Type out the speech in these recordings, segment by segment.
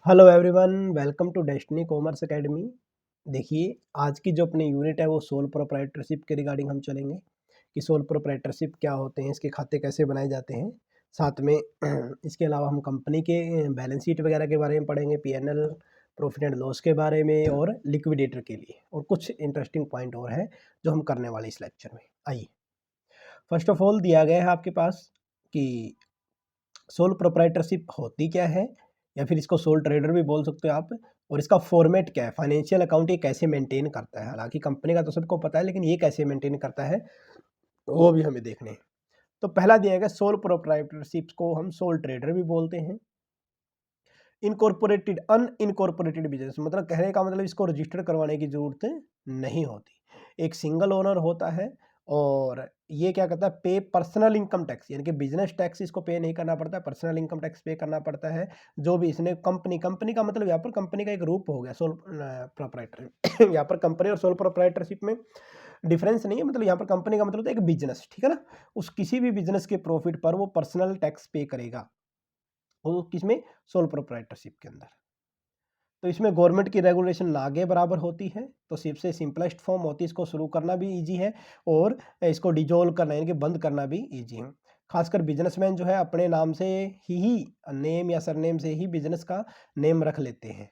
Hello everyone, welcome to Destiny Commerce Academy. देखिए, आज की जो अपनी यूनिट है वो सोल प्रोप्राइटरशिप के रिगार्डिंग हम चलेंगे कि सोल प्रोप्राइटरशिप क्या होते हैं, इसके खाते कैसे बनाए जाते हैं। साथ में इसके अलावा हम कंपनी के बैलेंस शीट वगैरह के बारे में पढ़ेंगे, पीएनएल, प्रॉफिट एंड लॉस के बारे में और लिक्विडेटर के लिए, और कुछ इंटरेस्टिंग पॉइंट और है जो हम करने वाले इस लेक्चर में। आइए, फर्स्ट ऑफ ऑल दिया गया है आपके पास कि सोल प्रोप्राइटरशिप होती क्या है, या फिर इसको सोल ट्रेडर भी बोल सकते हो आप, और इसका फॉर्मेट क्या है, फाइनेंशियल अकाउंट ये कैसे मेंटेन करता है। हालांकि कंपनी का तो सबको पता है, लेकिन ये कैसे मेंटेन करता है वो भी हमें देखने हैं। तो पहला दिया गया, सोल प्रोप्राइटरशिप को हम सोल ट्रेडर भी बोलते हैं। इनकॉर्पोरेटेड अनइनकॉर्पोरेटेड बिजनेस, मतलब कहने का मतलब इसको रजिस्टर करवाने की जरूरत नहीं होती, एक सिंगल ओनर होता है। और ये क्या करता है, पे पर्सनल इनकम टैक्स, यानी कि बिजनेस टैक्स इसको पे नहीं करना पड़ता, पर्सनल इनकम टैक्स पे करना पड़ता है। जो भी इसने कंपनी का मतलब यहाँ पर कंपनी का एक रूप हो गया सोल प्रोप्राइटर। यहाँ पर कंपनी और सोल प्रोप्राइटरशिप में डिफरेंस नहीं है, मतलब यहाँ पर कंपनी का मतलब होता है एक बिजनेस, ठीक है ना। उस किसी भी बिजनेस के प्रॉफिट पर वो पर्सनल टैक्स पे करेगा, वो किसमें, सोल प्रोप्राइटरशिप के अंदर। तो इसमें गवर्नमेंट की रेगुलेशन ना के बराबर होती है। तो सबसे सिंपलेस्ट फॉर्म होती है, इसको शुरू करना भी इजी है और इसको डिजोल्व करना यानी कि बंद करना भी इजी है। खासकर बिजनेसमैन जो है अपने नाम से ही नेम या सरनेम से ही बिजनेस का नेम रख लेते हैं,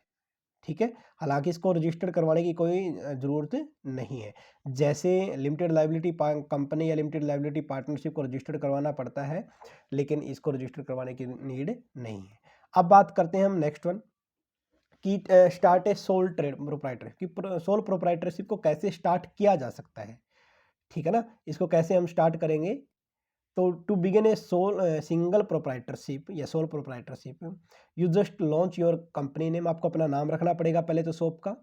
ठीक है। हालांकि इसको रजिस्टर करवाने की कोई ज़रूरत नहीं है। जैसे लिमिटेड लाइबिलिटी कंपनी या लिमिटेड लाइबिलिटी पार्टनरशिप को रजिस्टर करवाना पड़ता है, लेकिन इसको रजिस्टर करवाने की नीड नहीं है। अब बात करते हैं हम नेक्स्ट वन कि start a sole trade proprietor, कि सोल प्रोप्राइटरशिप को कैसे स्टार्ट किया जा सकता है, ठीक है ना। इसको कैसे हम स्टार्ट करेंगे, तो to begin a sole single proprietorship या sole proprietorship, you just launch your company name. आपको अपना नाम रखना पड़ेगा पहले तो शॉप का।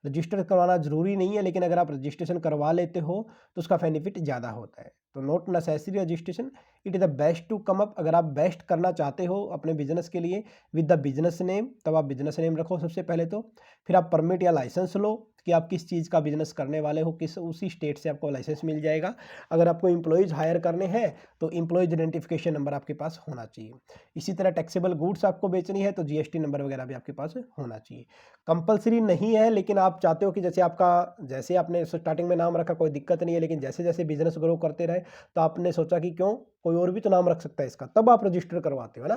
रजिस्टर करवाना जरूरी नहीं है, लेकिन अगर आप रजिस्ट्रेशन करवा लेते हो तो उसका बेनिफिट ज़्यादा होता है। तो not necessary registration, it is the best to come up. अगर आप बेस्ट करना चाहते हो अपने बिजनेस के लिए विद द बिजनेस नेम, तब आप बिजनेस नेम रखो सबसे पहले तो। फिर आप परमिट या लाइसेंस लो कि आप किस चीज़ का बिजनेस करने वाले हो, किस उसी स्टेट से आपको लाइसेंस मिल जाएगा। अगर आपको एम्प्लॉयज़ हायर करने हैं तो एम्प्लॉयज़ आइडेंटिफिकेशन नंबर आपके पास होना चाहिए। इसी तरह टैक्सेबल गुड्स आपको बेचनी है तो जीएसटी नंबर वगैरह भी आपके पास होना चाहिए। कंपलसरी नहीं है, लेकिन आप चाहते हो कि जैसे आपने स्टार्टिंग में नाम रखा कोई दिक्कत नहीं है, लेकिन जैसे जैसे बिजनेस ग्रो करते रहे तो आपने सोचा कि क्यों, कोई और भी तो नाम रख सकता है इसका, तब आप रजिस्टर करवाते हो ना।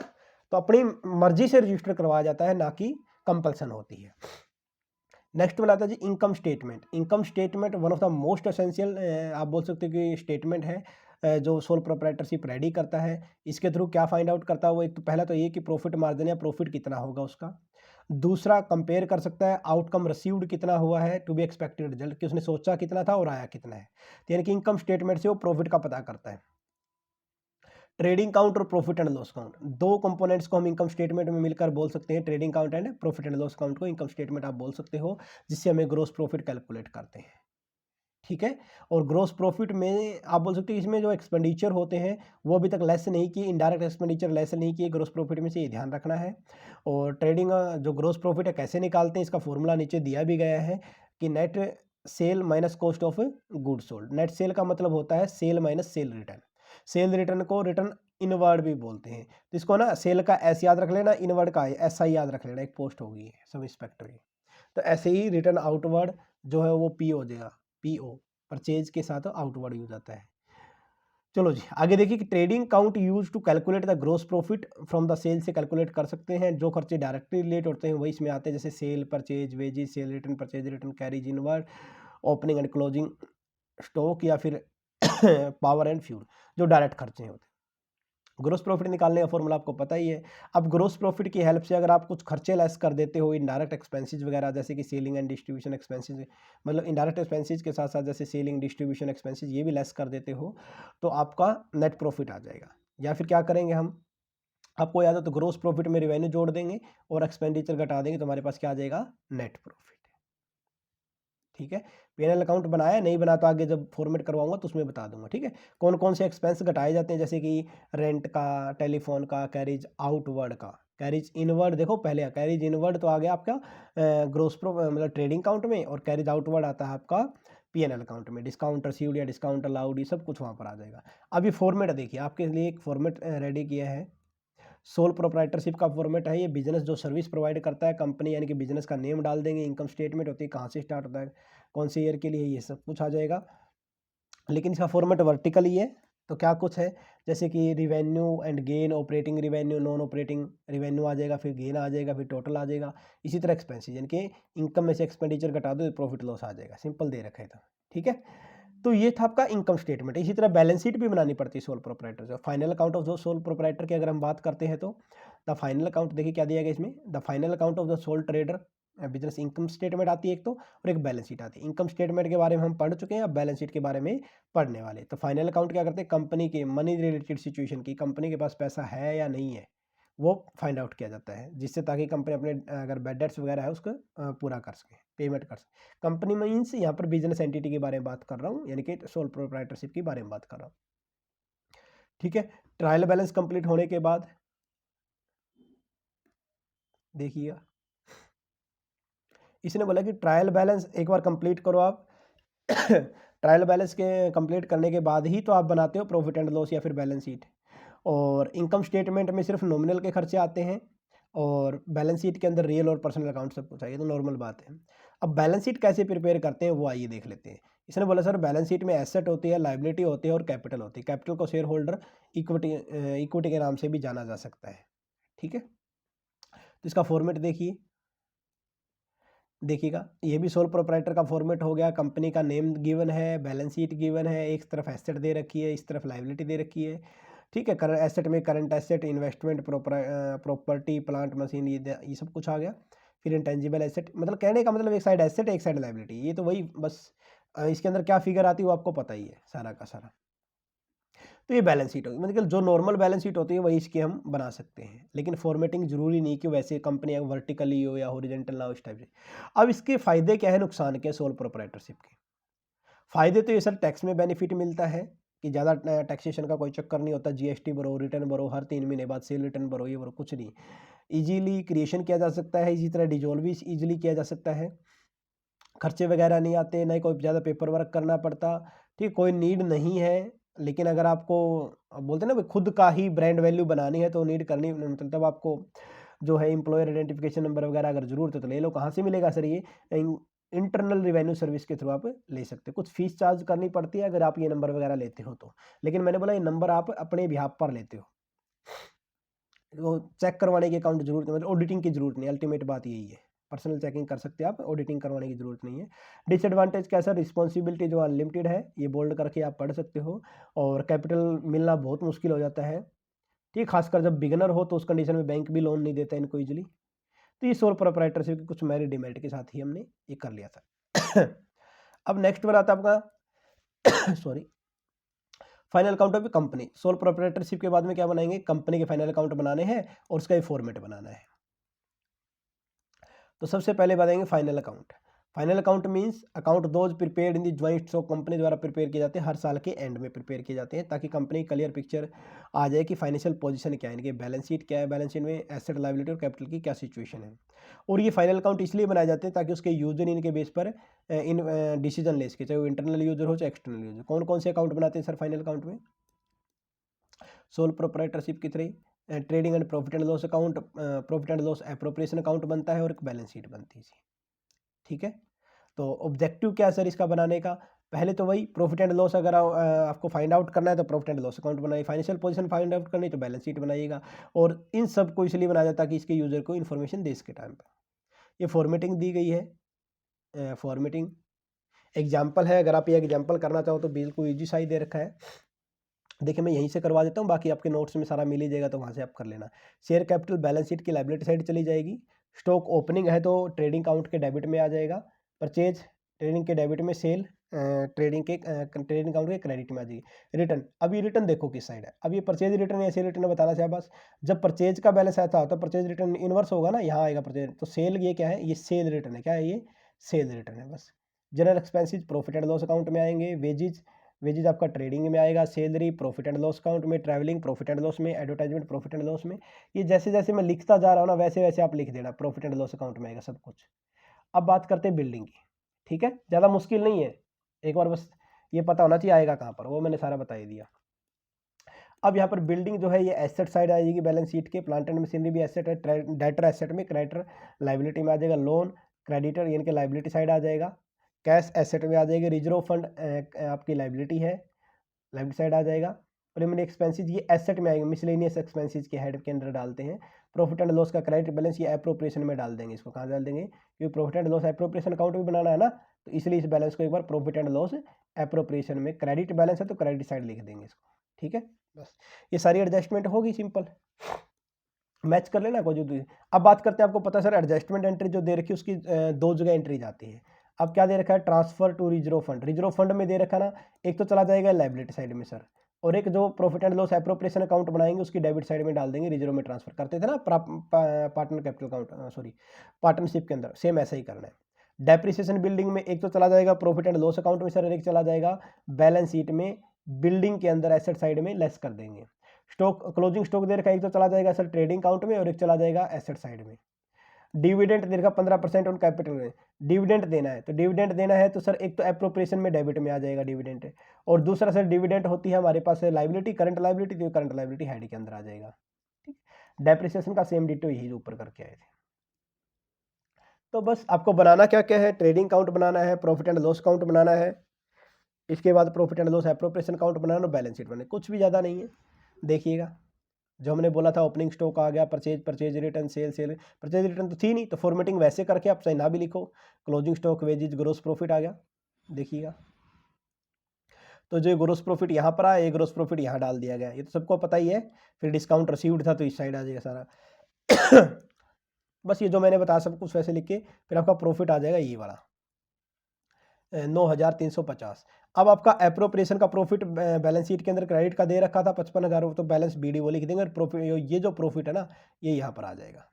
तो अपनी मर्जी से रजिस्टर करवाया जाता है, ना कि कंपल्सन होती है। नेक्स्ट वाला आता है जी income statement. Income statement one of the most essential, आप बोल सकते हो कि स्टेटमेंट है जो सोल प्रोप्राइटरशिप रेडी करता है। इसके थ्रू क्या फाइंड आउट करता है वो, एक तो पहला तो ये कि प्रॉफिट मार्जिन या प्रॉफिट कितना होगा उसका। दूसरा कंपेयर कर सकता है आउटकम रिसीव्ड कितना हुआ है टू बी एक्सपेक्टेड रिजल्ट, कि उसने सोचा कितना था और आया कितना है। तो यानी कि इनकम स्टेटमेंट से वो प्रॉफिट का पता करता है। ट्रेडिंग काउंट और प्रॉफिट एंड लॉस काउंट, दो कंपोनेंट्स को हम इनकम स्टेटमेंट में मिलकर बोल सकते हैं, trading count and profit and loss count को इनकम स्टेटमेंट आप बोल सकते हो, जिससे हमें ग्रोस प्रॉफिट कैलकुलेट करते हैं, ठीक है। और ग्रोस प्रॉफिट में आप बोल सकते हो इसमें जो एक्सपेंडिचर होते हैं वो अभी तक लेस नहीं किए, इनडायरेक्ट एक्सपेंडिचर लेस नहीं किए ग्रोस प्रॉफिट में से, ये ध्यान रखना है। और ट्रेडिंग जो ग्रोस प्रॉफिट है कैसे निकालते हैं, इसका फॉर्मूला नीचे दिया भी गया है कि net sale minus cost of good sold. Net sale का मतलब होता है sale minus sale return. Sale return को रिटर्न इनवर्ड भी बोलते हैं। तो इसको ना सेल का एस याद रख लेना, इनवर्ड का एस आई याद रख लेना, एक पोस्ट होगी सब इंस्पेक्टर की। तो ऐसे ही रिटर्न आउटवर्ड जो है वो पी हो जाएगा, पीओ, परचेज के साथ आउटवर्ड यूज आता है। चलो जी आगे देखिए कि trading account use to calculate the gross profit from the sale से कैलकुलेट कर सकते हैं। जो खर्चे डायरेक्टली रिलेट होते हैं वही इसमें आते हैं, जैसे sale, purchase, wages, sale return, purchase return, carriage inward, opening and closing stock, या फिर पावर एंड फ्यूल, जो डायरेक्ट खर्चे होते हैं। ग्रोस प्रॉफिट निकालने का फॉर्मूला आपको पता ही है। अब ग्रोस प्रॉफिट की हेल्प से अगर आप कुछ खर्चे लेस कर देते हो, इनडायरेक्ट एक्सपेंसेस वगैरह, जैसे कि सेलिंग एंड डिस्ट्रीब्यूशन एक्सपेंसेस, मतलब इनडायरेक्ट एक्सपेंसेस के साथ साथ जैसे सेलिंग डिस्ट्रीब्यूशन एक्सपेंसेस ये भी लेस कर देते हो, तो आपका नेट प्रॉफिट आ जाएगा। या फिर क्या करेंगे हम, आपको याद हो तो ग्रोस प्रॉफिट में रिवेन्यू जोड़ देंगे और एक्सपेंडिचर घटा देंगे, तो हमारे पास क्या आ जाएगा, नेट प्रॉफिट, ठीक है। पीएनएल अकाउंट बनाया नहीं बना तो आगे जब फॉर्मेट करवाऊंगा तो उसमें बता दूंगा, ठीक है। कौन कौन से एक्सपेंस घटाए जाते हैं, जैसे कि रेंट का, टेलीफोन का, कैरिज आउटवर्ड का, कैरिज इनवर्ड देखो पहले, कैरिज इनवर्ड तो आ गया आपका ग्रोस प्रो मतलब ट्रेडिंग अकाउंट में, और कैरिज आउटवर्ड आता है आपका पीएनएल अकाउंट में। डिस्काउंट रिसीव्ड या डिस्काउंट अलाउड ये सब कुछ वहाँ पर आ जाएगा। अब ये फॉर्मेट देखिए, आपके लिए एक फॉर्मेट रेडी किया है सोल प्रोप्राइटरशिप का फॉर्मेट है, ये बिजनेस जो सर्विस प्रोवाइड करता है कंपनी, यानी कि बिजनेस का नेम डाल देंगे, इनकम स्टेटमेंट होती है कहाँ से स्टार्ट होता है, कौन से ईयर के लिए, ये सब कुछ आ जाएगा। लेकिन इसका फॉर्मेट वर्टिकल ही है। तो क्या कुछ है, जैसे कि revenue and gain, operating revenue, non operating revenue आ जाएगा, फिर गेन आ जाएगा, फिर टोटल आ जाएगा। इसी तरह एक्सपेंसेस, यानी कि इनकम में से एक्सपेंडिचर घटा दो, प्रॉफिट लॉस आ जाएगा। सिंपल दे रखा है था, ठीक है। तो ये था आपका इनकम स्टेटमेंट। इसी तरह बैलेंस शीट भी बनानी पड़ती है सोल प्रोप्राइटर से। Final account of the sole proprietor की अगर हम बात करते हैं तो द फाइनल अकाउंट, देखिए क्या दिया गया इसमें, the final account of the soul trader business income statement आती है एक तो, और एक बैलेंस शीट आती है। इनकम स्टेटमेंट के बारे में हम पढ़ चुके हैं, अब बैलेंस शीट के बारे में पढ़ने वाले। तो फाइनल अकाउंट क्या करते हैं, कंपनी के मनी रिलेटेड सिचुएशन की, कंपनी के पास पैसा है या नहीं है वो फाइंड आउट किया जाता है, जिससे ताकि कंपनी अपने अगर बैड डेट्स वगैरह है उसको पूरा कर सके, पेमेंट कर सके। कंपनी मीन्स यहाँ पर बिजनेस एंटिटी के बारे में बात कर रहा हूँ, यानी कि सोल प्रोप्राइटरशिप के बारे में बात कर रहा हूँ, ठीक है। ट्रायल बैलेंस कंप्लीट होने के बाद देखिएगा, इसने बोला कि ट्रायल बैलेंस एक बार कंप्लीट करो आप। ट्रायल बैलेंस के कंप्लीट करने के बाद ही तो आप बनाते हो प्रॉफिट एंड लॉस या फिर बैलेंस शीट। और इनकम स्टेटमेंट में सिर्फ नॉमिनल के खर्चे आते हैं, और बैलेंस शीट के अंदर रियल और पर्सनल अकाउंट सब कुछ आइए, तो नॉर्मल बात है। अब बैलेंस शीट कैसे प्रिपेयर करते हैं वो आइए देख लेते हैं। इसने बोला सर बैलेंस शीट में एसेट होती है, लाइबिलिटी होती है और कैपिटल होती है। कैपिटल को शेयर होल्डर इक्विटी इक्विटी के नाम से भी जाना जा सकता है, ठीक है। तो इसका फॉर्मेट देखिएगा, ये भी सोल प्रोप्राइटर का फॉर्मेट हो गया। कंपनी का नेम गिवन है, बैलेंस शीट गिवन है, एक तरफ एसेट दे रखी है, इस तरफ लाइबिलिटी दे रखी है, ठीक है। करंट एसेट में current asset, investment, property, plant, machine, ये सब कुछ आ गया। फिर इंटेंजिबल एसेट, मतलब कहने का मतलब एक साइड एसेट एक साइड लाइबिलिटी, ये तो वही बस। इसके अंदर क्या फिगर आती है वो आपको पता ही है सारा का सारा। तो ये बैलेंस शीट होगी, मतलब जो नॉर्मल बैलेंस शीट होती है वही इसकी हम बना सकते हैं, लेकिन फॉर्मेटिंग जरूरी नहीं कि वैसे कंपनी वर्टिकली हो या हॉरिजॉन्टल ना हो, इस टाइप से। अब इसके फायदे क्या है, नुकसान क्या है सोल प्रोप्राइटरशिप के। फायदे तो ये सर टैक्स में बेनिफिट मिलता है कि ज़्यादा टैक्सेशन का कोई चक्कर नहीं होता, जीएसटी भरो, रिटर्न भरो, हर 3 महीने बाद सेल रिटर्न भरो, ये भरो, कुछ नहीं। इजीली क्रिएशन किया जा सकता है, इसी तरह डिजोल्व भी इजीली किया जा सकता है, खर्चे वगैरह नहीं आते, ना ही कोई ज़्यादा पेपर वर्क करना पड़ता, ठीक, कोई नीड नहीं है। लेकिन अगर आपको बोलते हैं ना खुद का ही ब्रांड वैल्यू बनानी है तो नीड करनी, मतलब आपको जो है एम्प्लॉयर आइडेंटिफिकेशन नंबर वगैरह अगर ज़रूरत है तो ले लो। कहाँ से मिलेगा सर, ये इंटरनल रिवेन्यू सर्विस के थ्रू आप ले सकते हो। कुछ फीस चार्ज करनी पड़ती है अगर आप ये नंबर वगैरह लेते हो तो, लेकिन मैंने बोला ये नंबर आप अपने बिहाफ पर लेते हो, वो चेक करवाने की अकाउंट जरूरत नहीं, मतलब ऑडिटिंग की जरूरत नहीं। अल्टीमेट बात यही है, पर्सनल चेकिंग कर सकते हैं आप, ऑडिटिंग करवाने की जरूरत नहीं है। डिसएडवांटेज क्या सर, रिस्पॉन्सिबिलिटी जो अनलिमिटेड है, ये बोल्ड करके आप पढ़ सकते हो, और कैपिटल मिलना बहुत मुश्किल हो जाता है, ठीक, खासकर जब बिगनर हो तो उस कंडीशन में बैंक भी लोन नहीं देता इनको ईजिली। तो ये सोल प्रोप्राइटरशिप के कुछ मेरिट डिमेरिट के साथ ही हमने ये कर लिया था। अब नेक्स्ट बार आता है आपका sorry, final account of company. Sole proprietorship के बाद में क्या बनाएंगे, कंपनी के फाइनल अकाउंट बनाने हैं और उसका ये फॉर्मेट बनाना है। तो सबसे पहले बताएंगे final account. Final account means account those prepared in the joint, so company द्वारा प्रिपेयर किए जाते हैं, हर साल के एंड में प्रिपेयर किए जाते हैं, ताकि कंपनी क्लियर पिक्चर आ जाए कि फाइनेंशियल पोजीशन क्या है, इनके बैलेंस शीट क्या है, बैलेंस शीट में एसेट, लायबिलिटी और कैपिटल की क्या सिचुएशन है। और ये फाइनल अकाउंट इसलिए बनाए जाते हैं ताकि उसके यूजर इनके बेस पर इन डिसीजन ले सके, चाहे वो इंटरनल यूजर हो चाहे एक्सटर्नल यूजर। कौन कौन से अकाउंट बनाते हैं सर फाइनल अकाउंट में, सोल प्रोप्राइटरशिप की तरह trading and profit and loss account, profit and loss appropriation account बनता है और एक बैलेंस शीट बनती है, ठीक है। तो ऑब्जेक्टिव क्या है सर इसका बनाने का, पहले तो वही प्रॉफिट एंड लॉस, अगर आपको फाइंड आउट करना है तो प्रॉफिट एंड लॉस अकाउंट बनाइए, फाइनेंशियल पोजीशन फाइंड आउट करनी है तो बैलेंस शीट बनाइएगा। और इन सब को इसलिए बनाया जाता है कि इसके यूजर को इन्फॉर्मेशन दे इसके टाइम पर। ये फॉर्मेटिंग दी गई है, फॉर्मेटिंग एग्जाम्पल है, अगर आप ये एग्जाम्पल करना चाहो तो बिल्कुल ईजी सा ही दे रखा है। देखिए मैं यहीं से करवा देता हूँ, बाकी आपके नोट्स में सारा मिल ही जाएगा, तो वहाँ से आप कर लेना। शेयर कैपिटल बैलेंस शीट की लायबिलिटी साइड चली जाएगी, स्टॉक ओपनिंग है तो ट्रेडिंग काउंट के डेबिट में आ जाएगा, परचेज ट्रेडिंग के डेबिट में, सेल ट्रेडिंग काउंट के क्रेडिट में आ जाएगी। रिटर्न, अब ये रिटर्न देखो किस साइड है, अब ये परचेज रिटर्न या सेल रिटर्न बताना चाहे बस। जब परचेज का बैलेंस आता होता है परचेज रिटर्न इनवर्स होगा ना, यहाँ आएगा परचेज, तो सेल ये क्या है, ये सेल रिटर्न है, क्या है ये, सेल रिटर्न है बस। General expenses profit and loss account में आएंगे, वेजेज आपका ट्रेडिंग में आएगा, salary profit and loss account में, ट्रैवलिंग प्रॉफिट एंड लॉस में, एडवर्टाइजमेंट प्रॉफिट एंड लॉस में। ये जैसे जैसे मैं लिखता जा रहा हूँ ना वैसे वैसे आप लिख देना, प्रॉफिट एंड लॉस अकाउंट में आएगा सब कुछ। अब बात करते हैं बिल्डिंग की, ठीक है, ज़्यादा मुश्किल नहीं है, एक बार बस ये पता होना चाहिए आएगा कहाँ पर, वो मैंने सारा बता ही दिया। अब यहाँ पर बिल्डिंग जो है ये एसेट साइड आ जाएगी बैलेंस शीट के, प्लांट एंड मशीनरी भी एसेट है, डेटर एसेट में, क्रेडिटर लाइबिलिटी में आ जाएगा, लोन क्रेडिटर यानी कि लाइबिलिटी साइड आ जाएगा, कैश एसेट में आ जाएगी, रिजर्व फंड आपकी लाइबिलिटी है, लाइबिलिटी साइड आ जाएगा। प्रीमियम एक्सपेंसेस ये एसेट में आएंगे, मिसलेनियस एक्सपेंसेस के हेड के अंदर डालते हैं। प्रॉफिट एंड लॉस का क्रेडिट बैलेंस ये एप्रोप्रिएशन में डाल देंगे, इसको कहाँ डाल देंगे, क्योंकि profit and loss appropriation account भी बनाना है ना, तो इसलिए इस बैलेंस को एक बार प्रॉफिट एंड लॉस एप्रोप्रिएशन में, क्रेडिट बैलेंस है तो क्रेडिट साइड लिख देंगे इसको, ठीक है। बस ये सारी एडजस्टमेंट होगी, सिंपल मैच कर लेना कोई जो। अब बात करते हैं, आपको पता सर एडजस्टमेंट एंट्री जो दे रखी है उसकी दो जगह एंट्री जाती है। अब क्या दे रखा है, transfer to reserve fund, reserve fund में दे रखा ना, एक तो चला जाएगा लाइबिलिटी साइड में सर, और एक जो profit and loss appropriation account बनाएंगे उसकी डेबिट साइड में डाल देंगे, रिजर्व में ट्रांसफर करते थे ना partner capital account, sorry partnership के अंदर, सेम ऐसा ही करना है। डेप्रिसिएशन बिल्डिंग में एक तो चला जाएगा प्रॉफिट एंड लॉस अकाउंट में सर, एक चला जाएगा बैलेंस शीट में, बिल्डिंग के अंदर एसेट साइड में लेस कर देंगे। स्टॉक क्लोजिंग स्टॉक दे रखा है, एक तो चला जाएगा सर ट्रेडिंग अकाउंट में और एक चला जाएगा एसेट साइड में। डिविडेंड दे रखा 15% ऑन कैपिटल में, डिविडेंड देना है, तो डिविडेंड देना है तो सर एक तो एप्रोप्रिएशन में डेबिट में आ जाएगा डिविडेंड, और दूसरा सर डिविडेंड होती है हमारे पास लाइबिलिटी, करंट लाइबिलिटी, तो करंट लाइबिलिटी हेड के अंदर आ जाएगा, ठीक। डेप्रिसिएशन का सेम डिटो यही ऊपर करके आए थे। तो बस आपको बनाना क्या क्या है, ट्रेडिंग अकाउंट बनाना है, प्रॉफिट एंड लॉस अकाउंट बनाना है, इसके बाद profit and loss appropriation account बनाना, बैलेंस शीट बनाना, कुछ भी ज़्यादा नहीं है। देखिएगा जो हमने बोला था, ओपनिंग स्टॉक आ गया, purchase return, cell purchase return तो थी नहीं, तो फॉर्मेटिंग वैसे करके आप चाहे ना भी लिखो, closing stock, wages, gross profit आ गया, देखिएगा। तो जो ग्रोस प्रॉफिट यहाँ पर आया, ये ग्रोस प्रॉफिट यहाँ डाल दिया गया, ये तो सबको पता ही है। फिर डिस्काउंट रिसीव्ड था तो इस साइड आ जाएगा सारा। बस ये जो मैंने बताया सब कुछ वैसे लिख के, फिर आपका प्रॉफिट आ जाएगा ये वाला 9,350। अब आपका एप्रोप्रिएशन का प्रॉफिट बैलेंस शीट के अंदर क्रेडिट का दे रखा था 55,000, तो बैलेंस बीडी वो लिख देंगे, और प्रॉफिट ये जो प्रॉफिट है ना ये यहाँ पर आ जाएगा,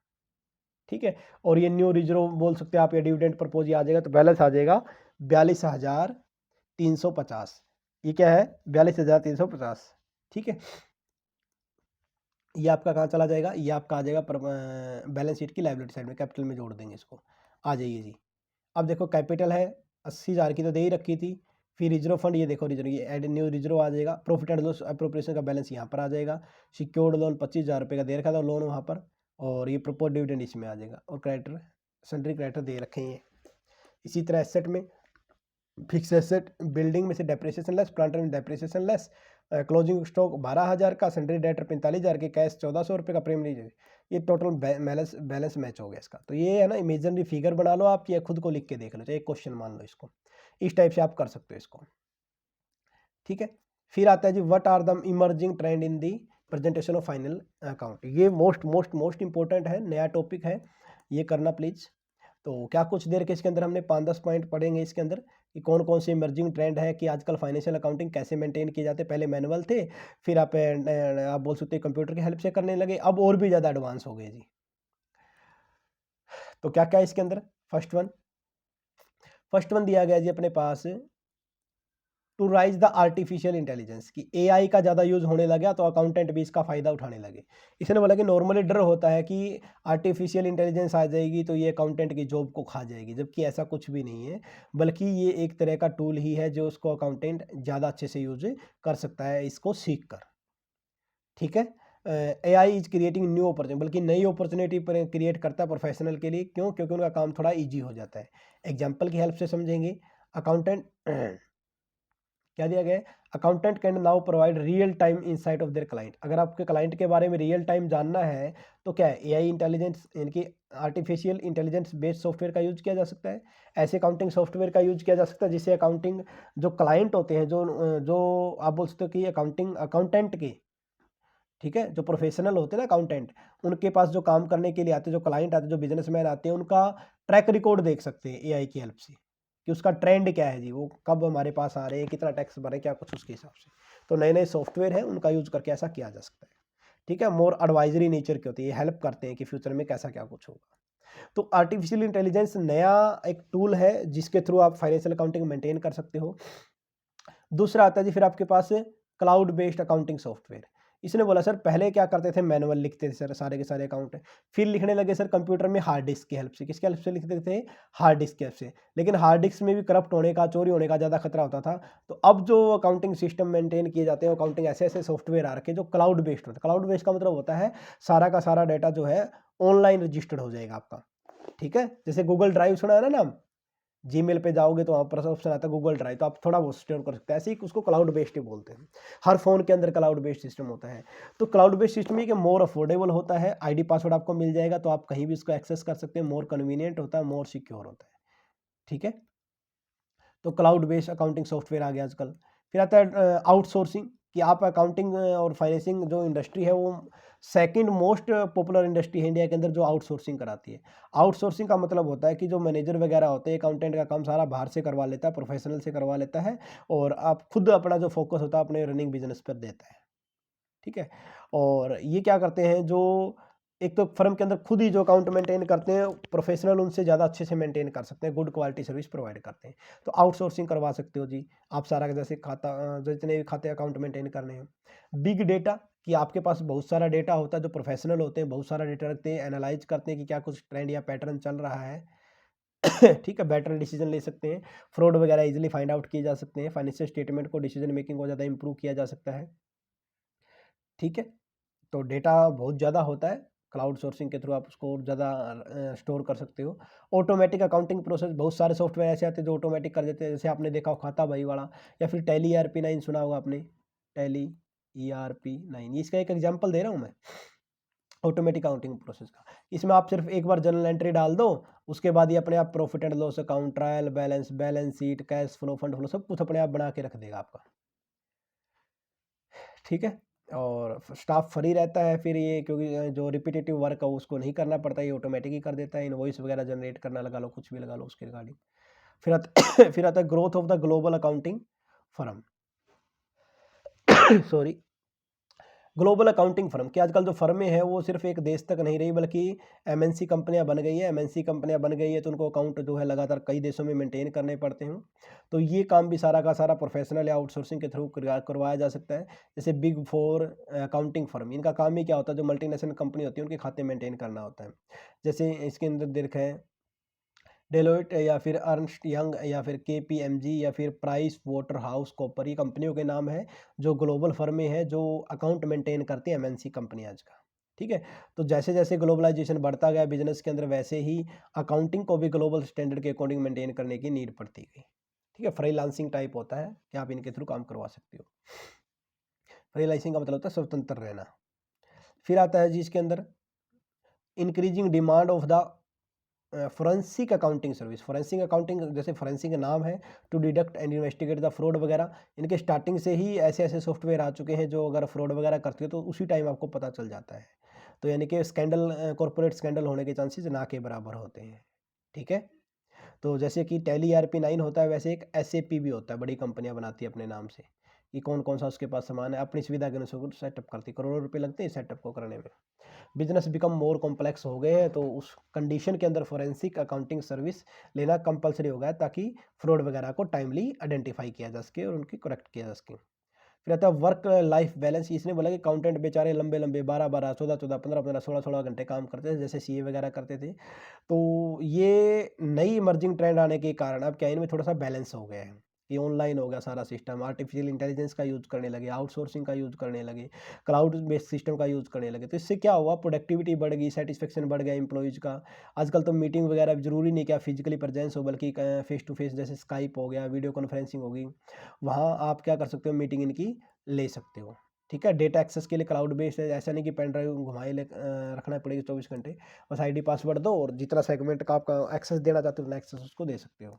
ठीक है। और ये न्यू रिजर्व बोल सकते हैं आप, या डिविडेंड प्रपोज ये आ जाएगा, तो बैलेंस आ जाएगा 42,350। ये क्या है, 42,350, ठीक है। ये आपका कहाँ चला जाएगा, ये आपका आ जाएगा बैलेंस शीट की लाइबिलिटी साइड में, कैपिटल में जोड़ देंगे इसको, आ जाइए जी। अब देखो कैपिटल है 80,000 की तो दे ही रखी थी, फिर रिजर्व फंड ये देखो रिजर्व, ये एड न्यू रिजर्व आ जाएगा, प्रॉफिट एंड लॉस एप्रोप्रिएशन का बैलेंस यहाँ पर आ जाएगा, सिक्योर्ड लोन 25,000 रुपये का दे रखा था लोन वहाँ पर, और ये प्रपोज डिविडेंड इसमें आ जाएगा, और क्रेडिटर सन्ड्री क्रेडिटर दे रखे हैं। इसी तरह एसेट में फिक्स एसेट बिल्डिंग में से डेप्रिसिएशन लेस, प्लांट में डेप्रिसिएशन लेस, क्लोजिंग स्टॉक 12,000 का, सन्ड्री डेटर 45,000 के, कैश 1,400 रुपये का, प्रीमियम, ये टोटल बैलेंस मैच हो गया इसका। तो ये है ना इमेजिनरी फिगर बना लो आप, या खुद को लिख के देख लो, चाहे एक क्वेश्चन मान लो इसको, इस टाइप से आप कर सकते हो इसको, ठीक है। फिर आता है जी, what are the emerging trend in the presentation of final account. ये मोस्ट इंपॉर्टेंट है, नया टॉपिक है, ये करना प्लीज। तो क्या कुछ देर के इसके अंदर हमने 5-10 पॉइंट पढ़ेंगे इसके अंदर, कि कौन कौन से इमर्जिंग ट्रेंड है, कि आजकल फाइनेंशियल अकाउंटिंग कैसे मेंटेन किए जाते, पहले मैनुअल थे, फिर आप बोल सकते हैं कंप्यूटर की हेल्प से करने लगे, अब और भी ज़्यादा एडवांस हो गए जी। तो क्या क्या है इसके अंदर, फर्स्ट वन दिया गया जी अपने पास, to rise the artificial intelligence, कि एआई का ज़्यादा यूज़ होने लगा तो अकाउंटेंट भी इसका फ़ायदा उठाने लगे। इसने बोला कि नॉर्मली डर होता है कि आर्टिफिशियल इंटेलिजेंस आ जाएगी तो ये अकाउंटेंट की जॉब को खा जाएगी, जबकि ऐसा कुछ भी नहीं है, बल्कि ये एक तरह का टूल ही है जो उसको अकाउंटेंट ज़्यादा अच्छे से यूज कर सकता है इसको सीख कर, ठीक है। AI is creating new opportunity, बल्कि नई अपॉर्चुनिटी क्रिएट करता है प्रोफेशनल के लिए, क्यों, क्योंकि उनका काम थोड़ा ईजी हो जाता है। एग्जाम्पल की हेल्प से समझेंगे, अकाउंटेंट क्या दिया गया है, accountant can now provide real time insight of their client. अगर आपके क्लाइंट के बारे में रियल टाइम जानना है तो क्या है, एआई इंटेलिजेंस यानी कि आर्टिफिशियल इंटेलिजेंस बेस्ड सॉफ्टवेयर का यूज किया जा सकता है, ऐसे अकाउंटिंग सॉफ्टवेयर का यूज किया जा सकता है जिससे अकाउंटिंग जो क्लाइंट होते हैं, जो आप बोल सकते हो कि अकाउंटेंट के, ठीक है, जो प्रोफेशनल होते हैं ना अकाउंटेंट, उनके पास जो काम करने के लिए आते हैं, जो क्लाइंट आते हैं, जो बिजनेसमैन आते हैं, उनका ट्रैक रिकॉर्ड देख सकते हैं एआई की हेल्प से, कि उसका ट्रेंड क्या है जी, वो कब हमारे पास आ रहे हैं, कितना टैक्स भरे, क्या कुछ उसके हिसाब से। तो नए नए सॉफ्टवेयर हैं उनका यूज करके ऐसा किया जा सकता है, ठीक है। मोर एडवाइजरी नेचर की होती है, ये हेल्प करते हैं कि फ्यूचर में कैसा क्या कुछ होगा। तो आर्टिफिशियल इंटेलिजेंस नया एक टूल है जिसके थ्रू आप फाइनेंशियल अकाउंटिंग मेंटेन कर सकते हो। दूसरा आता है जी फिर आपके पास क्लाउड बेस्ड अकाउंटिंग सॉफ्टवेयर। इसने बोला सर पहले क्या करते थे, मैनुअल लिखते थे सर सारे के सारे अकाउंट, फिर लिखने लगे सर कंप्यूटर में हार्ड डिस्क की हेल्प से। किसकी हेल्प से लिखते थे? हार्ड डिस्क की हेल्प से। लेकिन हार्ड डिस्क में भी करप्ट होने का, चोरी होने का ज़्यादा खतरा होता था। तो अब जो अकाउंटिंग सिस्टम मेंटेन किए जाते हैं, अकाउंटिंग ऐसे ऐसे सॉफ्टवेयर आ रखे हैं जो क्लाउड बेस्ड होता है। क्लाउड बेस्ड का मतलब होता है सारा का सारा डाटा जो है ऑनलाइन रजिस्टर्ड हो जाएगा आपका, ठीक है। जैसे गूगल ड्राइव सुना है ना नाम, जीमेल पे जाओगे तो वहाँ पर ऑप्शन आता है गूगल ड्राइव, तो आप थोड़ा बहुत स्टोर कर सकते हैं। ऐसे ही उसको क्लाउड बेस्ड ही बोलते हैं। हर फ़ोन के अंदर क्लाउड बेस्ड सिस्टम होता है। तो क्लाउड बेस्ड सिस्टम ये कि मोर अफोर्डेबल होता है, आईडी पासवर्ड आपको मिल जाएगा तो आप कहीं भी इसको एक्सेस कर सकते हैं, मोर कन्वीनियंट होता है, मोर सिक्योर होता है, ठीक है। तो क्लाउड बेस्ड अकाउंटिंग सॉफ्टवेयर आ गया आजकल। फिर आता है आउटसोर्सिंग, कि आप अकाउंटिंग और फाइनेंसिंग जो इंडस्ट्री है वो सेकंड मोस्ट पॉपुलर इंडस्ट्री है इंडिया के अंदर जो आउटसोर्सिंग कराती है। आउटसोर्सिंग का मतलब होता है कि जो मैनेजर वगैरह होते हैं, अकाउंटेंट का काम सारा बाहर से करवा लेता है, प्रोफेशनल से करवा लेता है, और आप खुद अपना जो फोकस होता है अपने रनिंग बिजनेस पर देता है, ठीक है। और ये क्या करते हैं, जो एक तो फर्म के अंदर खुद ही जो अकाउंट मेंटेन करते हैं, प्रोफेशनल उनसे ज़्यादा अच्छे से मेंटेन कर सकते हैं, गुड क्वालिटी सर्विस प्रोवाइड करते हैं। तो आउटसोर्सिंग करवा सकते हो जी आप सारा का, जैसे खाता जितने भी खाते अकाउंट मेंटेन करने हैं। बिग डेटा, कि आपके पास बहुत सारा डेटा होता है, जो प्रोफेशनल होते हैं बहुत सारा डेटा रखते हैं, एनालाइज करते हैं कि क्या कुछ ट्रेंड या पैटर्न चल रहा है ठीक है, बेटर डिसीजन ले सकते हैं, फ्रॉड वगैरह इजीली फाइंड आउट किए जा सकते हैं, फाइनेंशियल स्टेटमेंट को डिसीजन मेकिंग को ज़्यादा इंप्रूव किया जा सकता है, ठीक है। तो डेटा बहुत ज़्यादा होता है, क्लाउड सोर्सिंग के थ्रू आप उसको और ज़्यादा स्टोर कर सकते हो। ऑटोमेटिक अकाउंटिंग प्रोसेस, बहुत सारे सॉफ्टवेयर ऐसे आते हैं जो ऑटोमेटिक कर देते हैं, जैसे आपने देखा हो खाता भाई वाला, या फिर टैली ERP9 सुना होगा आपने, टैली ERP9, इसका एक एग्जांपल दे रहा हूँ मैं ऑटोमेटिक अकाउंटिंग प्रोसेस का। इसमें आप सिर्फ एक बार जर्नल एंट्री डाल दो, उसके बाद ये अपने आप profit and loss account, trial balance, balance sheet, cash flow, fund flow, सब कुछ अपने आप बना के रख देगा आपका, ठीक है। और स्टाफ फ्री रहता है फिर ये, क्योंकि जो रिपीटेटिव वर्क है उसको नहीं करना पड़ता, ये ऑटोमेटिक ही कर देता है। इनवॉइस वगैरह जनरेट करना लगा लो, कुछ भी लगा लो उसके रिगार्डिंग। फिर आता फिर आता है growth of the global accounting firm sorry, global accounting firm, कि आजकल जो फर्में हैं वो सिर्फ एक देश तक नहीं रही, बल्कि MNC कंपनियां बन गई है। MNC कंपनियां बन गई है तो उनको अकाउंट जो है लगातार कई देशों में मेंटेन करने पड़ते हैं। तो ये काम भी सारा का सारा प्रोफेशनल या आउटसोर्सिंग के थ्रू करवाया जा सकता है। जैसे बिग फोर अकाउंटिंग फर्म, इनका काम ही क्या होता है, जो मल्टीनेशनल कंपनी होती है उनके खाते मेंटेन करना होता है। जैसे इसके अंदर देखें डेलोइट या फिर अर्नस्ट यंग या फिर KPMG या फिर प्राइस वाटर हाउस कॉपर, ये कंपनियों के नाम है जो ग्लोबल फर्में हैं जो अकाउंट मेंटेन करती है MNC कंपनी आज का, ठीक है। तो जैसे जैसे ग्लोबलाइजेशन बढ़ता गया बिजनेस के अंदर, वैसे ही अकाउंटिंग को भी ग्लोबल स्टैंडर्ड के अकॉर्डिंग मेंटेन करने की नीड पड़ती गई, ठीक है। फ्रीलांसिंग टाइप होता है कि आप इनके थ्रू काम करवा सकते हो। फ्रीलांसिंग का मतलब होता है स्वतंत्र रहना। फिर आता है जी इसके अंदर increasing demand of the forensic accounting service. Forensic accounting, जैसे फोरेंसिक का नाम है, to deduct and investigate the fraud वगैरह, इनके स्टार्टिंग से ही ऐसे ऐसे सॉफ्टवेयर आ चुके हैं जो अगर फ्रॉड वगैरह करते हो तो उसी टाइम आपको पता चल जाता है। तो यानी कि स्कैंडल, कॉर्पोरेट स्कैंडल होने के चांसेस ना के बराबर होते हैं, ठीक है। तो जैसे कि टैली ERP9 होता है, वैसे एक SAP भी होता है, बड़ी कंपनियां बनाती है अपने नाम से, कि कौन कौन सा उसके पास सामान है, अपनी सुविधा के अनुसार सेटअप करती है, करोड़ों रुपए लगते हैं सेटअप को करने में। बिजनेस बिकम मोर कॉम्प्लेक्स हो गए हैं तो उस कंडीशन के अंदर फोरेंसिक अकाउंटिंग सर्विस लेना कंपलसरी हो गया है, ताकि फ्रॉड वगैरह को टाइमली आइडेंटिफाई किया जा सके और उनकी करेक्ट किया जा सके। फिर आता है वर्क लाइफ बैलेंस। इसने बोला कि अकाउंटेंट बेचारे लंबे लंबे 12-12, 14-14, 15-15, 16-16 घंटे काम करते थे, जैसे CA वगैरह करते थे। तो ये नई इमर्जिंग ट्रेंड आने के कारण अब क्या इनमें थोड़ा सा बैलेंस हो गया है, कि ऑनलाइन हो गया सारा सिस्टम, आर्टिफिशियल इंटेलिजेंस का यूज़ करने लगे, आउटसोर्सिंग का यूज़ करने लगे, क्लाउड बेस्ड सिस्टम का यूज़ करने लगे। तो इससे क्या हुआ, प्रोडक्टिविटी बढ़ गई, सेटिस्फेक्शन बढ़ गया एम्प्लॉयज़ का। आजकल तो मीटिंग वगैरह ज़रूरी नहीं क्या फिजिकली प्रेजेंस हो, बल्कि फेस टू फेस, जैसे स्काइप हो गया, वीडियो कॉन्फ्रेंसिंग होगी, वहाँ आप क्या कर सकते हो, मीटिंग इनकी ले सकते हो, ठीक है। डेटा एक्सेस के लिए क्लाउड बेस्ड है, ऐसा नहीं कि पेन ड्राइव घुमाए रखना पड़ेगी 24 घंटे। बस आईडी पासवर्ड दो और जितना सेगमेंट का आपका एक्सेस देना चाहते हो उतना एक्सेस उसको दे सकते हो।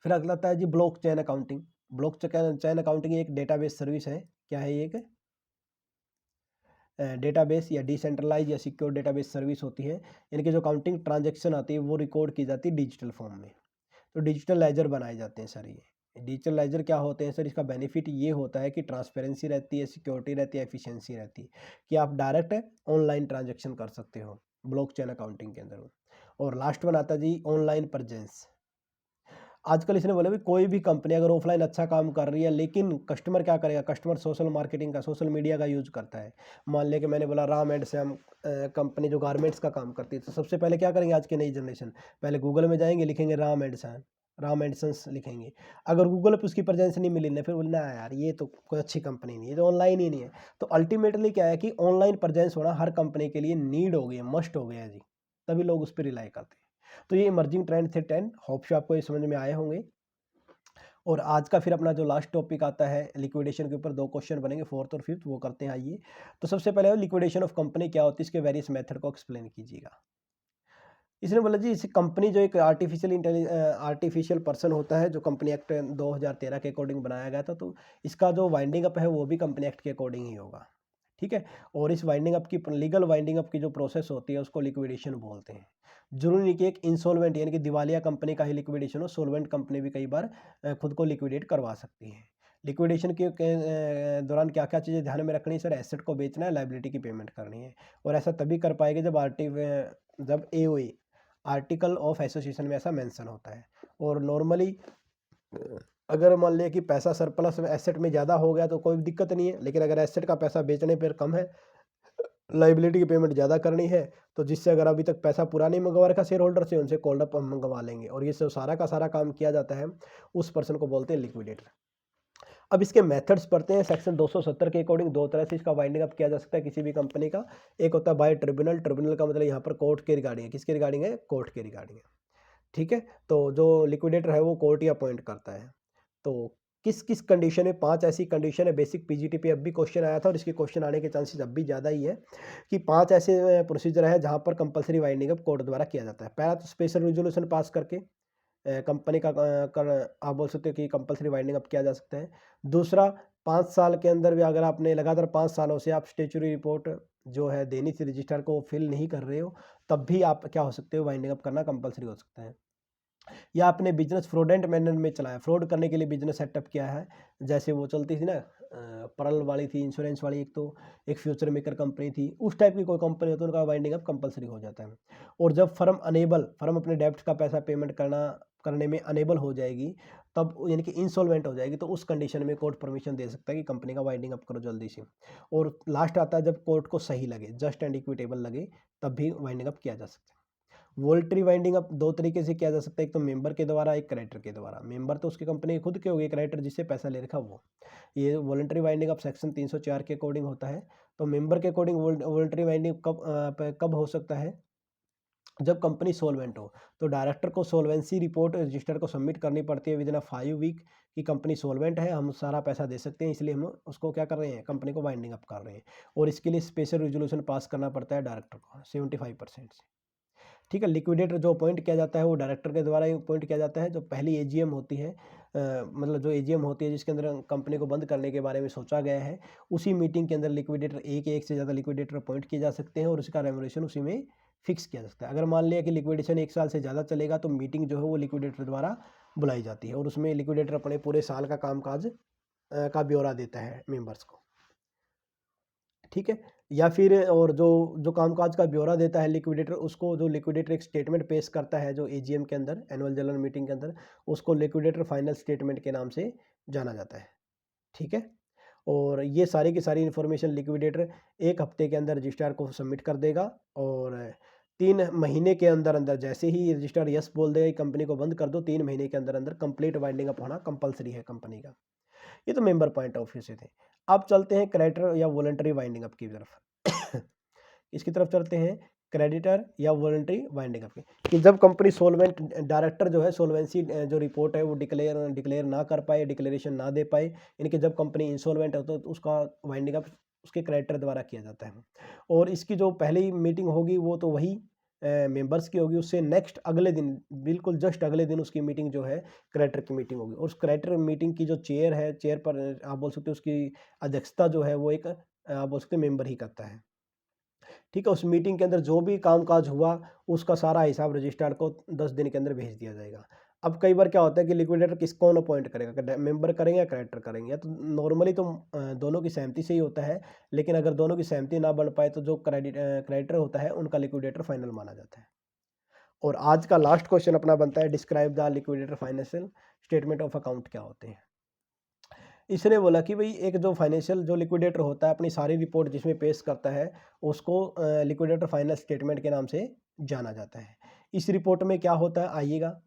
फिर अगला आता है जी blockchain accounting. Blockchain accounting एक डेटाबेस सर्विस है। क्या है ये? एक डेटाबेस या डिसेंट्रलाइज या सिक्योर डेटाबेस सर्विस होती है। इनकी जो अकाउंटिंग ट्रांजेक्शन आती है वो रिकॉर्ड की जाती है डिजिटल फॉर्म में। तो डिजिटल लेजर बनाए जाते हैं सर। ये डिजिटल लेजर क्या होते हैं सर? इसका बेनिफिट ये होता है कि ट्रांसपेरेंसी रहती है, सिक्योरिटी रहती है, एफिशिएंसी रहती है, कि आप डायरेक्ट ऑनलाइन ट्रांजेक्शन कर सकते हो ब्लॉकचेन अकाउंटिंग के अंदर। और लास्ट वन आता है जी ऑनलाइन प्रेजेंस। आजकल इसने बोला भी कोई भी कंपनी अगर ऑफलाइन अच्छा काम कर रही है, लेकिन कस्टमर क्या करेगा, कस्टमर सोशल मार्केटिंग का, सोशल मीडिया का यूज़ करता है। मान लिया कि मैंने बोला राम एंड श्याम कंपनी जो गारमेंट्स का काम करती है, तो सबसे पहले क्या करेंगे आज की नई जनरेशन, पहले गूगल में जाएँगे, लिखेंगे Ram and Shyam, Ram and sons लिखेंगे। अगर गूगल पे उसकी प्रेज़ेंस नहीं मिली ना, फिर बोलना यार ये तो कोई अच्छी कंपनी नहीं है, ये तो ऑनलाइन ही नहीं है। तो अल्टीमेटली क्या है कि ऑनलाइन प्रेज़ेंस होना हर कंपनी के लिए नीड हो गई है, मस्ट हो गया है जी। तभी लोग उस पे रिलाई करते हैं। तो ये इमर्जिंग ट्रेंड थे 10, होप सो आपको ये समझ में आए होंगे। और आज का फिर अपना जो लास्ट टॉपिक आता है लिक्विडेशन के ऊपर, 2 क्वेश्चन बनेंगे, 4th और 5th, वो करते हैं आइए। तो सबसे पहले लिक्विडेशन ऑफ कंपनी क्या होती है, इसके वेरियस मेथड को एक्सप्लेन कीजिएगा। इसने बोला जी, इस कंपनी जो एक आर्टिफिशियल पर्सन होता है, जो कंपनी एक्ट 2013 के अकॉर्डिंग बनाया गया था, तो इसका जो वाइंडिंग अप है वो भी कंपनी एक्ट के अकॉर्डिंग ही होगा। ठीक है? और इस वाइंडिंग अप की लीगल वाइंडिंग अप की जो प्रोसेस होती है उसको लिक्विडेशन बोलते हैं। ज़रूरी नहीं कि एक इंसॉल्वेंट यानी कि दिवालिया कंपनी का ही लिक्विडेशन हो, सॉल्वेंट कंपनी भी कई बार खुद को लिक्विडेट करवा सकती है। लिक्विडेशन के दौरान क्या-क्या चीज़ें ध्यान में रखनी है सर, एसेट को बेचना है, लायबिलिटी की पेमेंट करनी है। और ऐसा तभी कर पाएँगे जब एओए आर्टिकल ऑफ एसोसिएशन में ऐसा मेंशन होता है। और नॉर्मली अगर मान लिया कि पैसा सरप्लस में एसेट में ज़्यादा हो गया तो कोई दिक्कत नहीं है, लेकिन अगर एसेट का पैसा बेचने पर कम है, लायबिलिटी की पेमेंट ज़्यादा करनी है, तो जिससे अगर अभी तक पैसा पूरा नहीं मंगवा रखा शेयर होल्डर से, उनसे कॉल्ड अप हम मंगवा लेंगे, और ये सब सारा का सारा काम किया जाता है, उस पर्सन को बोलते हैं लिक्विडेटर। अब इसके मेथड्स पढ़ते हैं। सेक्शन 270 के अकॉर्डिंग 2 तरह से इसका वाइंडिंग अप किया जा सकता है किसी भी कंपनी का। एक होता है बाय ट्रिब्यूनल, ट्रिब्यूनल का मतलब यहाँ पर कोर्ट के रिगार्डिंग है। किसके रिगार्डिंग है? कोर्ट के रिगार्डिंग है। ठीक है? तो जो लिक्विडेटर है वो कोर्ट ही अपॉइंट करता है। तो किस-किस कंडीशन में, 5 ऐसी कंडीशन है, बेसिक पीजीटी पे अब भी क्वेश्चन आया था और इसके क्वेश्चन आने के चांसेस अब भी ज़्यादा ही है, कि 5 ऐसे प्रोसीजर है जहाँ पर कंपल्सरी वाइंडिंग अप कोर्ट द्वारा किया जाता है। पहला तो स्पेशल रेज़ोल्यूशन पास करके कंपनी का आप बोल सकते हो कि कंपल्सरी वाइंडिंग अप किया जा सकता है। दूसरा, 5 साल के अंदर भी अगर आपने लगातार 5 सालों से आप स्टैट्यूटरी रिपोर्ट जो है देनी थी रजिस्ट्रार को, फिल नहीं कर रहे हो, तब भी आप क्या हो सकते हो, वाइंडिंग अप करना कंपल्सरी हो सकता है। या आपने बिज़नेस फ्रॉडेंट मैनर में चलाया, फ्रॉड करने के लिए बिज़नेस सेटअप किया है, जैसे वो चलती थी ना परल वाली थी, इंश्योरेंस वाली, एक फ्यूचर मेकर कंपनी थी, उस टाइप की कोई कंपनी हो तो उनका वाइंडिंग अप कंपल्सरी हो जाता है। और जब फर्म अपने डेब्ट का पैसा पेमेंट करने में अनेबल हो जाएगी, तब यानी कि इंसॉल्वेंट हो जाएगी, तो उस कंडीशन में कोर्ट परमिशन दे सकता है कि कंपनी का वाइंडिंग अप करो जल्दी से। और लास्ट आता है जब कोर्ट को सही लगे, जस्ट एंड इक्विटेबल लगे, तब भी वाइंडिंग अप किया जा सकता है। वॉलटरी वाइंडिंग अप 2 तरीके से किया जा सकता है, एक तो मेंबर के द्वारा, एक क्रेडिटर के द्वारा। मेंबर तो उसकी कंपनी के खुद के हो गए, क्रेडिटर जिससे पैसा ले रखा वो। ये वॉलंटरी वाइंडिंग अप सेक्शन 304 के अकॉर्डिंग होता है। तो मेंबर के अकॉर्डिंग वॉलंटरी वाइंडिंग कब हो सकता है? जब कंपनी सॉल्वेंट हो। तो डायरेक्टर को सॉल्वेंसी रिपोर्ट रजिस्टर को सबमिट करनी पड़ती है विदिन 5 वीक, कि कंपनी सॉल्वेंट है, हम सारा पैसा दे सकते हैं, इसलिए हम उसको क्या कर रहे हैं, कंपनी को वाइंडिंग अप कर रहे हैं। और इसके लिए स्पेशल रेजोल्यूशन पास करना पड़ता है डायरेक्टर को 75% से। ठीक है? लिक्विडेटर जो अपॉइंट किया जाता है वो डायरेक्टर के द्वारा ही अपॉइंट किया जाता है। जो पहली एजीएम होती है, मतलब जो एजीएम होती है जिसके अंदर कंपनी को बंद करने के बारे में सोचा गया है, उसी मीटिंग के अंदर लिक्विडेटर, एक या एक से ज़्यादा लिक्विडेटर अपॉइंट किए जा सकते हैं और उसका रेमुनरेशन उसी में फिक्स किया जा सकता है। अगर मान लिया कि लिक्विडेशन 1 साल से ज़्यादा चलेगा, तो मीटिंग जो है वो लिक्विडेटर द्वारा बुलाई जाती है और उसमें लिक्विडेटर अपने पूरे साल का कामकाज का ब्यौरा देता है मेंबर्स को। ठीक है? या फिर और जो जो कामकाज का ब्यौरा देता है लिक्विडेटर, उसको जो लिक्विडेटर एक स्टेटमेंट पेश करता है जो एजीएम के अंदर, एनुअल जनरल मीटिंग के अंदर, उसको लिक्विडेटर फाइनल स्टेटमेंट के नाम से जाना जाता है। ठीक है? और ये सारी की सारी इन्फॉर्मेशन लिक्विडेटर 1 हफ्ते के अंदर रजिस्ट्रार को सबमिट कर देगा और 3 महीने के अंदर-अंदर, जैसे ही रजिस्ट्रार यस बोल देगा कि कंपनी को बंद कर दो, 3 महीने के अंदर-अंदर कंप्लीट वाइंडिंग अप होना कंपल्सरी है कंपनी का। ये तो मेंबर पॉइंट ऑफ व्यू से थे। अब चलते हैं क्रेडिटर या वॉलंटरी वाइंडिंग अप की तरफ। इसकी तरफ चलते हैं, क्रेडिटर या वॉलंटरी वाइंडिंग अप की, कि जब कंपनी सॉल्वेंट, डायरेक्टर जो है सॉल्वेंसी जो रिपोर्ट है वो डिक्लेयर ना कर पाए, डिक्लेरेशन ना दे पाए, यानी कि जब कंपनी इंसॉल्वेंट है तो उसका वाइंडिंग अप उसके क्रेडिटर द्वारा किया जाता है। और इसकी जो पहली मीटिंग होगी वो तो वही मेंबर्स की होगी, उससे नेक्स्ट अगले दिन, बिल्कुल जस्ट अगले दिन उसकी मीटिंग जो है क्रेडिटर की मीटिंग होगी। और उस क्रेडिटर मीटिंग की जो चेयर है, चेयर पर आप बोल सकते हो उसकी अध्यक्षता जो है वो एक आप बोल सकते हो मेंबर ही करता है। ठीक है? उस मीटिंग के अंदर जो भी कामकाज हुआ, उसका सारा हिसाब रजिस्ट्रार को 10 दिन के अंदर भेज दिया जाएगा। अब कई बार क्या होता है कि लिक्विडेटर कौन अपॉइंट करेगा, मेंबर करेंगे या क्रेडिटर करेंगे, या तो नॉर्मली तो दोनों की सहमति से ही होता है, लेकिन अगर दोनों की सहमति ना बन पाए तो जो क्रेडिटर होता है उनका लिक्विडेटर फाइनल माना जाता है। और आज का लास्ट क्वेश्चन अपना बनता है describe the liquidator financial statement of account क्या होते हैं। इसने बोला कि भाई एक जो फाइनेंशियल जो लिक्विडेटर होता है अपनी सारी रिपोर्ट जिसमें पेश करता है उसको लिक्विडेटर फाइनेंस स्टेटमेंट के नाम से जाना जाता है। इस रिपोर्ट में क्या होता है आइएगा,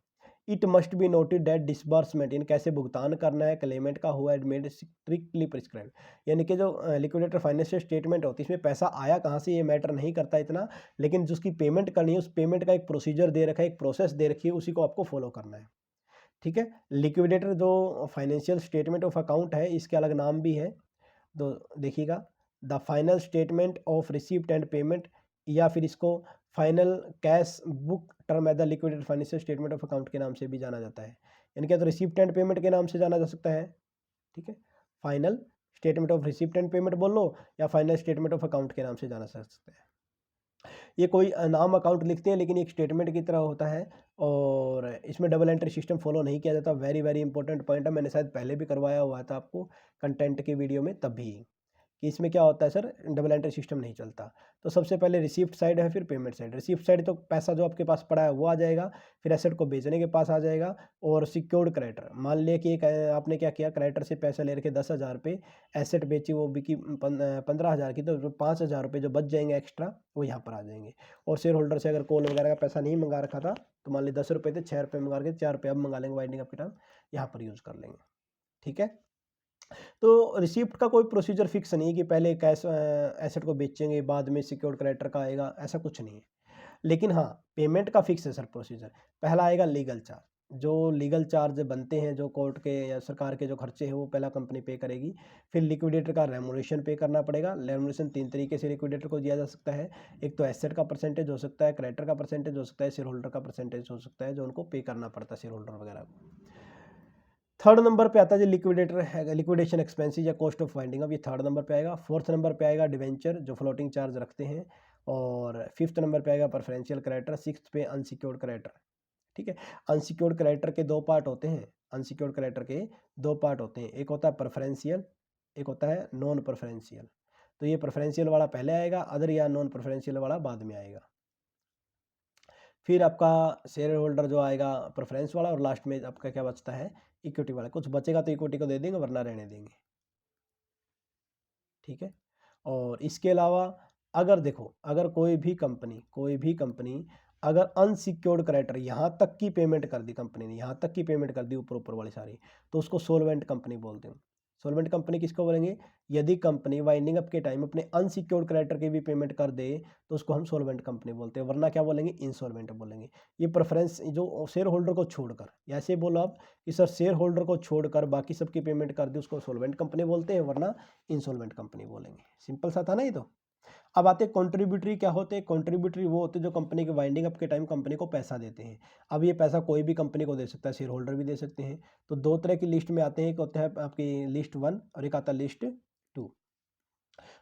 it must be noted that disbursement इन कैसे भुगतान करना है क्लेमेंट का हुआ एडमेड स्ट्रिक्टली प्रिस्क्राइब, यानी कि जो लिक्विडेटर फाइनेंशियल स्टेटमेंट होती है इसमें पैसा आया कहाँ से ये मैटर नहीं करता इतना, लेकिन जिसकी पेमेंट करनी है उस पेमेंट का एक प्रोसीजर दे रखा है, एक प्रोसेस दे रखी है, उसी को आपको फॉलो करना है। ठीक है, लिक्विडेटर जो फाइनेंशियल स्टेटमेंट ऑफ अकाउंट है इसके अलग नाम भी है, तो देखिएगा the final statement of receipt and payment, या फिर इसको final cash book term as the liquidator financial statement of account के नाम से भी जाना जाता है, यानी कि तो रिसीप्ट एंड पेमेंट के नाम से जाना जा सकता है। ठीक है, final statement of receipt and payment बोल लो या फाइनल स्टेटमेंट ऑफ अकाउंट के नाम से जाना जा सकता है। ये कोई नाम अकाउंट लिखते हैं लेकिन एक स्टेटमेंट की तरह होता है और इसमें डबल एंट्री सिस्टम फॉलो नहीं किया जाता। वेरी वेरी इंपॉर्टेंट पॉइंट है, मैंने शायद पहले भी करवाया हुआ था आपको कंटेंट की वीडियो में तब भी, कि इसमें क्या होता है सर डबल एंट्री सिस्टम नहीं चलता। तो सबसे पहले रिसीप्ट साइड है फिर पेमेंट साइड। रिसीप्ट साइड तो पैसा जो आपके पास पड़ा है वो आ जाएगा, फिर एसेट को बेचने के पास आ जाएगा, और सिक्योर्ड क्रेडिटर मान लिया कि एक आपने क्या किया क्रेडिटर से पैसा ले रखे 10,000 रुपये, एसेट बेची वो बिकी 15,000 की, तो 5,000 रुपये जो बच जाएंगे एक्स्ट्रा वो यहाँ पर आ जाएंगे। और शेयर होल्डर से अगर कॉल वगैरह का पैसा नहीं मंगा रखा था तो मान ली 10 रुपये थे 6 रुपये मंगा के 4 रुपये अब मंगा लेंगे वाइंडिंग अप के टाइम, यहाँ पर यूज़ कर लेंगे। ठीक है, तो रिसिप्ट का कोई प्रोसीजर फिक्स नहीं है कि पहले कैश एसेट को बेचेंगे बाद में सिक्योर्ड क्रेडिटर का आएगा, ऐसा कुछ नहीं है। लेकिन हाँ पेमेंट का फिक्स है सर प्रोसीजर। पहला आएगा लीगल चार्ज, जो लीगल चार्ज बनते हैं जो कोर्ट के या सरकार के जो खर्चे हैं वो पहला कंपनी पे करेगी। फिर लिक्विडेटर का रेमुनेशन पे करना पड़ेगा। रेमुनेशन 3 तरीके से लिक्विडेटर को दिया जा सकता है, एक तो एसेट का परसेंटेज हो सकता है, क्रेडिटर का परसेंटेज हो सकता है, शेयर होल्डर का परसेंटेज हो सकता है जो उनको पे करना पड़ता है शेयर होल्डर वगैरह को। थर्ड नंबर पे आता है जो लिक्विडेटर है लिक्विडेशन एक्सपेंसेस या कॉस्ट ऑफ वाइंडिंग अप, ये थर्ड नंबर पे आएगा। फोर्थ नंबर पे आएगा डिवेंचर जो फ्लोटिंग चार्ज रखते हैं, और फिफ्थ नंबर पे आएगा प्रेफरेंशियल क्रेडिटर, सिक्स्थ पे अनसिक्योर्ड क्रेडिटर। ठीक है, अनसिक्योर्ड क्रेडिटर के 2 पार्ट होते हैं, अनसिक्योर्ड क्रेडिटर के 2 पार्ट होते हैं, एक होता है प्रेफरेंशियल, एक होता है नॉन प्रेफरेंशियल। तो ये प्रेफरेंशियल वाला पहले आएगा, अदर या नॉन प्रेफरेंशियल वाला बाद में आएगा। फिर आपका शेयर होल्डर जो आएगा प्रेफरेंस वाला, और लास्ट में आपका क्या बचता है इक्विटी वाला। कुछ बचेगा तो इक्विटी को दे देंगे वरना रहने देंगे। ठीक है, और इसके अलावा अगर देखो अगर कोई भी कंपनी अगर अनसिक्योर्ड क्रेडिटर यहाँ तक की पेमेंट कर दी कंपनी ने, यहाँ तक की पेमेंट कर दी ऊपर वाली सारी, तो उसको सोलवेंट कंपनी बोलते हैं। सोलवेंट कंपनी किसको बोलेंगे, यदि कंपनी वाइंडिंग अप के टाइम अपने अनसिक्योर्ड क्रेडिटर की भी पेमेंट कर दे तो उसको हम सोलवेंट कंपनी बोलते हैं, वरना क्या बोलेंगे इंसॉल्वेंट बोलेंगे। ये प्रेफरेंस जो शेयर होल्डर को छोड़कर, ऐसे बोलो आप कि सर शेयर होल्डर को छोड़कर बाकी सबकी पेमेंट कर दी उसको सोलवेंट कंपनी बोलते हैं, वरना इंसॉल्वेंट कंपनी बोलेंगे। सिंपल सा था ना ये तो। अब आते हैं कॉन्ट्रीब्यूटरी क्या होते हैं। कॉन्ट्रीब्यूटरी वो होते हैं जो कंपनी के वाइंडिंग अप के टाइम कंपनी को पैसा देते हैं। अब ये पैसा कोई भी कंपनी को दे सकता है, शेयर होल्डर भी दे सकते हैं। तो 2 तरह की लिस्ट में आते हैं, एक होता है आपकी लिस्ट 1 और एक आता है लिस्ट 2।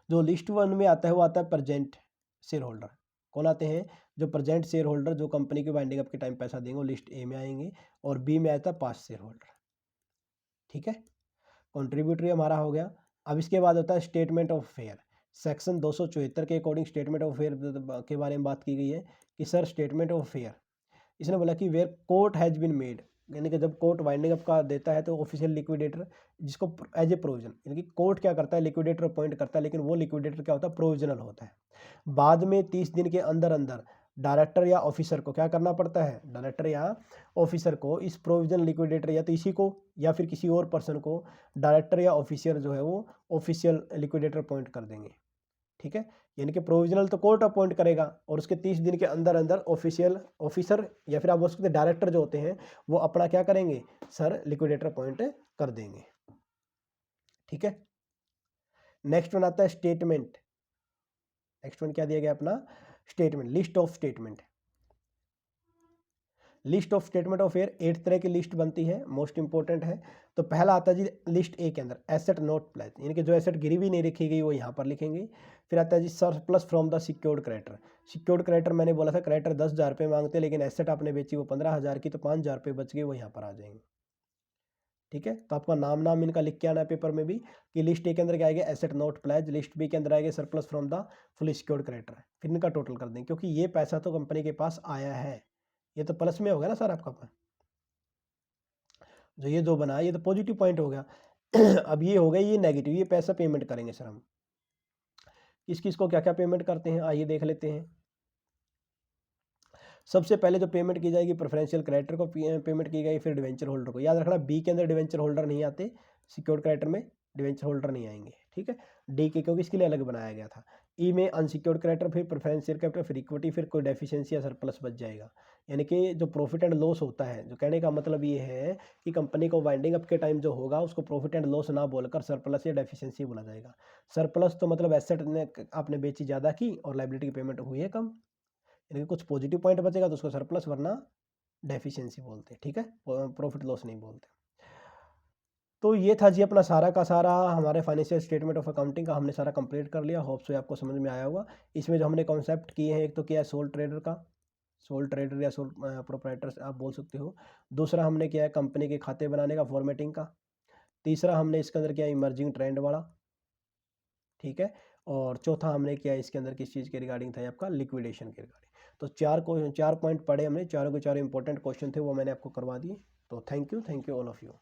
जो लिस्ट 1 में आता है वो आता है प्रेजेंट शेयर होल्डर। कौन आते हैं, जो प्रेजेंट शेयर होल्डर जो कंपनी के वाइंडिंग अप के टाइम पैसा देंगे वो लिस्ट ए में आएंगे, और बी में आता है पास्ट शेयर होल्डर। ठीक है, कॉन्ट्रीब्यूटरी हमारा हो गया। अब इसके बाद होता है स्टेटमेंट ऑफ फेयर। सेक्शन 274 के अकॉर्डिंग स्टेटमेंट ऑफ फेयर के बारे में बात की गई है कि सर स्टेटमेंट ऑफ फेयर, इसने बोला कि where court has been made, यानी कि जब कोर्ट वाइंडिंग अप का देता है तो ऑफिशियल लिक्विडेटर जिसको एज ए प्रोविजन, यानी कि कोर्ट क्या करता है लिक्विडेटर अपॉइंट करता है, लेकिन वो लिक्विडेटर क्या होता है प्रोविजनल होता है। बाद में 30 दिन के अंदर अंदर डायरेक्टर या ऑफिसर को क्या करना पड़ता है, डायरेक्टर या ऑफिसर को इस प्रोविजनल लिक्विडेटर या तो इसी को या फिर किसी और पर्सन को डायरेक्टर या ऑफिसर जो है वो ऑफिशियल लिक्विडेटर अपॉइंट कर देंगे। ठीक है, यानी कि प्रोविजनल तो कोर्ट अपॉइंट करेगा और उसके 30 दिन के अंदर अंदर ऑफिशियल ऑफिसर या फिर आप बोल सकते हैं डायरेक्टर जो होते हैं वो अपना क्या करेंगे सर लिक्विडेटर अपॉइंट कर देंगे। ठीक है, नेक्स्ट वन आता है स्टेटमेंट। नेक्स्ट वन क्या दिया गया अपना statement, list of statement. List of statement of fair 8 तरह की लिस्ट बनती है, मोस्ट इंपॉर्टेंट है। तो पहला आता है जी लिस्ट ए के अंदर एसेट नॉट प्लेज, यानी कि जो एसेट गिरवी नहीं रखी गई वो यहाँ पर लिखेंगे। फिर आता है जी surplus from the secured creditor. Secured creditor मैंने बोला था क्रेडिटर 10,000 रुपये मांगते लेकिन एसेट आपने बेची वो 15,000 की, तो 5,000 रुपये बच गए वो यहाँ पर आ जाएंगे। ठीक है, तो आपका नाम इनका लिख के आना है पेपर में भी कि लिस्ट ए के अंदर क्या आएगा asset not pledge, list B के अंदर आएगा surplus from the full secured creditor. फिर इनका टोटल कर देंगे क्योंकि ये पैसा तो कंपनी के पास आया है, ये तो प्लस में हो गया ना सर आपका, जो ये दो बना ये तो पॉजिटिव पॉइंट हो गया। अब ये हो गया ये नेगेटिव, ये पैसा पेमेंट करेंगे सर हम। किस किस को क्या क्या पेमेंट करते हैं आइए देख लेते हैं। सबसे पहले जो पेमेंट की जाएगी प्रेफरेंशियल क्रेडिटर को पेमेंट की गई, फिर डिवेंचर होल्डर को। याद रखना बी के अंदर डिवेंचर होल्डर नहीं आते, सिक्योर्ड क्रेडिटर में डिवेंचर होल्डर नहीं आएंगे, ठीक है। डी के क्योंकि इसके लिए अलग बनाया गया था। ई में अनसिक्योर्ड क्रेडिटर, फिर प्रेफरेंशियल कैपिटल, फिर इक्विटी, फिर कोई डेफिशिएंसी या सरप्लस बच जाएगा। यानी कि जो प्रॉफिट एंड लॉस होता है, जो कहने का मतलब ये है कि कंपनी को वाइंडिंग अप के टाइम जो होगा उसको प्रॉफिट एंड लॉस ना बोलकर सरप्लस या डेफिशिएंसी बोला जाएगा। सरप्लस तो मतलब एसेट ने आपने बेची ज़्यादा की और लाइबिलिटी की पेमेंट हुई है कम, यानी कि कुछ पॉजिटिव पॉइंट बचेगा तो उसको सरप्लस वरना डेफिशिएंसी बोलते हैं, ठीक है, प्रॉफिट लॉस नहीं बोलते। तो ये था जी अपना सारा का सारा हमारे फाइनेंशियल स्टेटमेंट ऑफ अकाउंटिंग का हमने सारा कंप्लीट कर लिया। होप सो आपको समझ में आया होगा। इसमें जो हमने कॉन्सेप्ट किए हैं, एक तो क्या है सोल ट्रेडर का, सोल ट्रेडर या सोल प्रोप्राइटर आप बोल सकते हो। दूसरा हमने किया है कंपनी के खाते बनाने का, फॉर्मेटिंग का। तीसरा हमने इसके अंदर किया इमर्जिंग ट्रेंड वाला, ठीक है। और चौथा हमने किया इसके अंदर किस चीज़ के रिगार्डिंग था आपका, लिक्विडेशन के रिगार्डिंग। तो चार पॉइंट पढ़े हमने, चारों के चारों इंपॉर्टेंट क्वेश्चन थे वो मैंने आपको करवा दिए। तो thank you all of you.